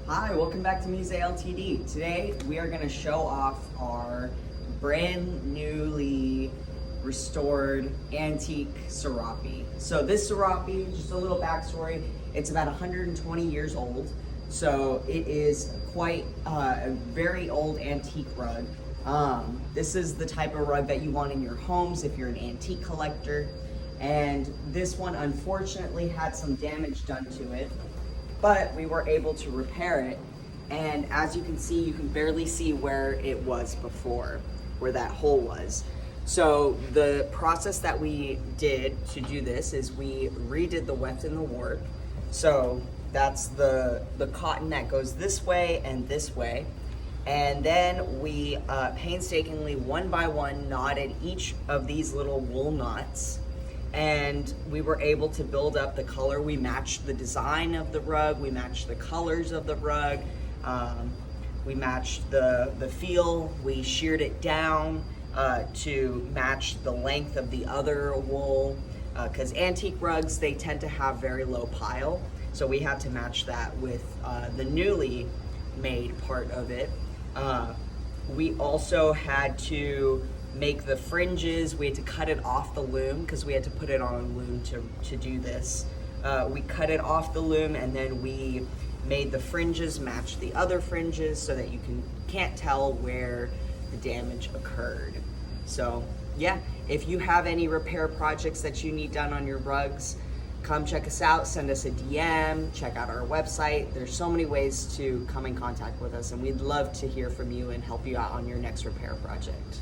Hi, welcome back to Muse Ltd. Today we are going to show off our brand newly restored antique serape. So this serape, just a little backstory, it's about 120 years old. So it is quite a very old antique rug. This is the type of rug that you want in your homes if you're an antique collector. And this one unfortunately had some damage done to it, but we were able to repair it. And as you can see, you can barely see where it was before, where that hole was. So the process that we did to do this is we redid the weft and the warp. So that's the cotton that goes this way and this way. And then we painstakingly, one by one, knotted each of these little wool knots. And we were able to build up the color. We matched the design of the rug, we matched the colors of the rug, we matched the feel, we sheared it down to match the length of the other wool, because antique rugs, they tend to have very low pile, so we had to match that with the newly made part of it. We also had to make the fringes. We had to cut it off the loom because we had to put it on a loom to do this. We cut it off the loom, and then we made the fringes match the other fringes so that you can't tell where the damage occurred. So yeah, if you have any repair projects that you need done on your rugs, come check us out, send us a DM, check out our website. There's so many ways to come in contact with us, and we'd love to hear from you and help you out on your next repair project.